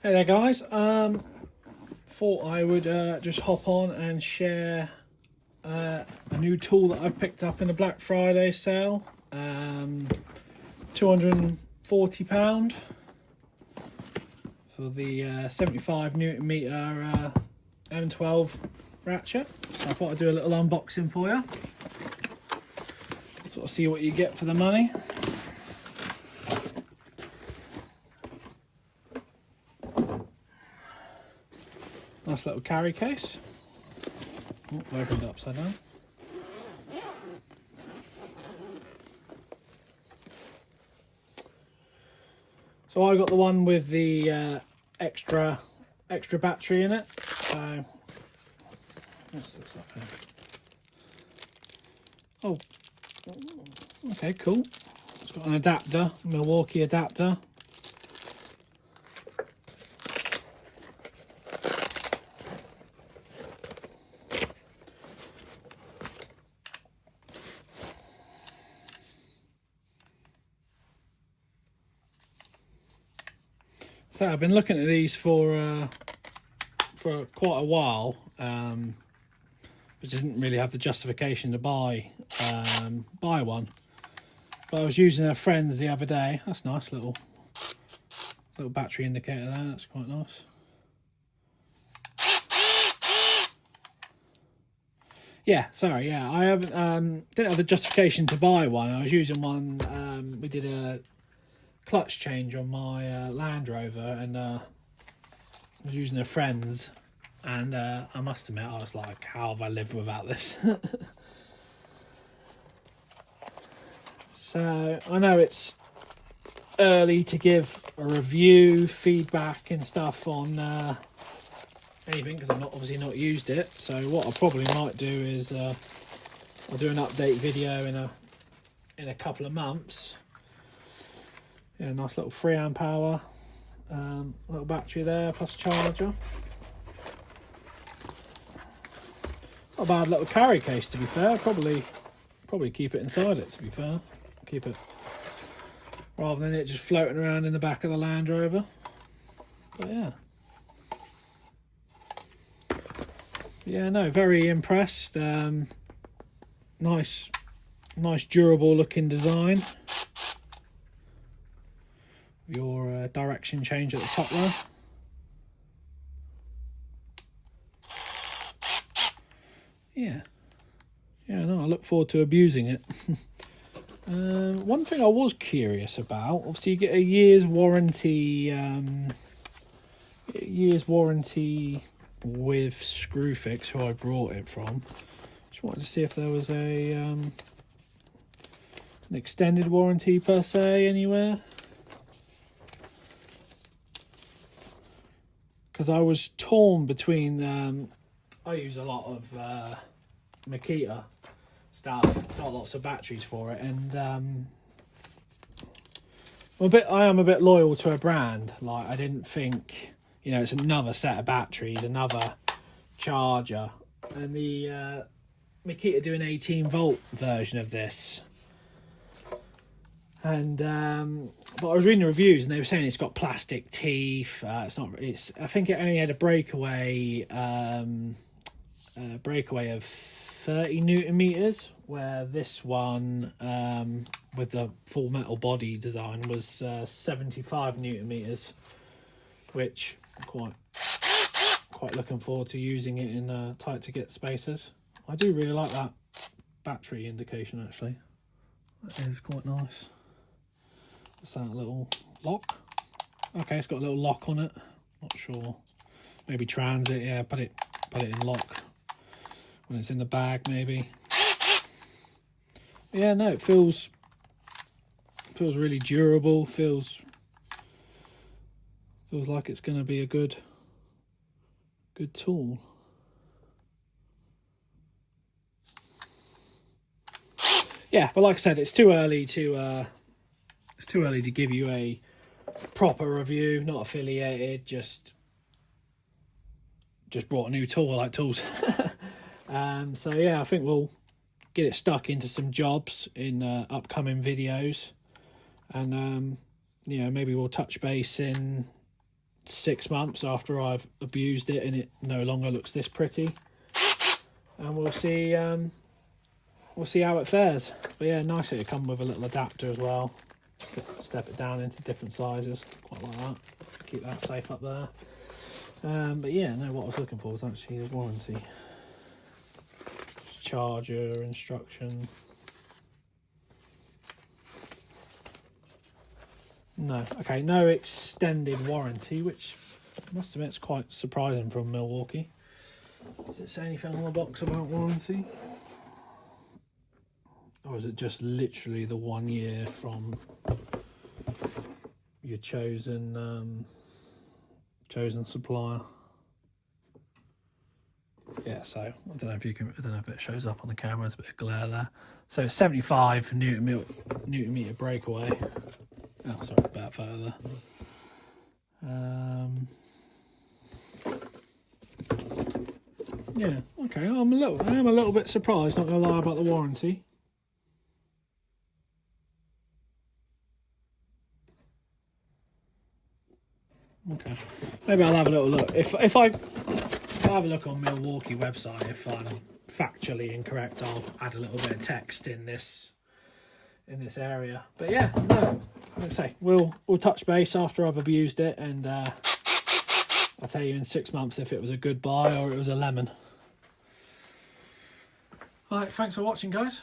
Hey there guys, thought I would just hop on and share a new tool that I've picked up in a Black Friday sale. £240 for the 75 Newton meter M12 ratchet. So I thought I'd do a little unboxing for you, sort of see what you get for the money. Nice little carry case. Oh, opened it upside down. So I got the one with the extra battery in it. So what's this up here? Oh, okay, cool. It's got an adapter, Milwaukee adapter. So I've been looking at these for quite a while, but didn't really have the justification to buy one. But I was using a friend's the other day. That's nice, little battery indicator there. That's quite nice. Yeah, sorry. Yeah, I haven't didn't have the justification to buy one. I was using one. We did a clutch change on my Land Rover, and I was using a friend's, and I must admit I was like, how have I lived without this? So I know it's early to give a review, feedback and stuff on anything, because I've obviously not used it. So what I probably might do is I'll do an update video in a couple of months. Yeah, nice little 3 amp hour, little battery there, plus charger. Not a bad little carry case, to be fair. Probably keep it inside it, to be fair. Keep it, rather than it just floating around in the back of the Land Rover. But yeah. Yeah, no, very impressed. Nice durable looking design. Your direction change at the top there. Yeah, no, I look forward to abusing it. One thing I was curious about, obviously you get a year's warranty, with Screwfix, who I brought it from. Just wanted to see if there was an extended warranty per se anywhere. Because I was torn between, I use a lot of Makita stuff, got lots of batteries for it, and I am a bit loyal to a brand. Like, I didn't think, you know, it's another set of batteries, another charger, and the Makita do an 18-volt version of this. And but I was reading the reviews, and they were saying it's got plastic teeth. I think it only had a breakaway of 30 Newton meters, where this one with the full metal body design was 75 Newton meters, which I'm quite looking forward to using it in tight to get spaces. I do really like that battery indication, actually. That is quite nice. What's that little lock? Okay, it's got a little lock on it. Not sure. Maybe transit. Yeah, put it in lock when it's in the bag, maybe. Yeah, no, it feels really durable. Feels like it's going to be a good tool. Yeah, but like I said, it's too early to give you a proper review. Not affiliated, just brought a new tool. I like tools. So yeah, I think we'll get it stuck into some jobs in upcoming videos, and you know, maybe we'll touch base in 6 months after I've abused it and it no longer looks this pretty, and we'll see how it fares. But yeah, nice it come with a little adapter as well. Step it down into different sizes, quite like that. Keep that safe up there. But yeah, no, what I was looking for was actually the warranty. Charger instruction. No, okay, no extended warranty, which I must admit is quite surprising from Milwaukee. Does it say anything on the box about warranty? Or is it just literally the 1 year from your chosen supplier? Yeah, so I don't know if it shows up on the camera. There's a bit of glare there. So it's 75 newton meter breakaway. Oh, sorry, about further. Yeah, okay. I am a little bit surprised. Not gonna lie about the warranty. Okay, maybe I'll have a little look. If I have a look on Milwaukee website, if I'm factually incorrect, I'll add a little bit of text in this area. But yeah, no, like I say, we'll touch base after I've abused it, and I'll tell you in 6 months if it was a good buy or it was a lemon. All right, thanks for watching, guys.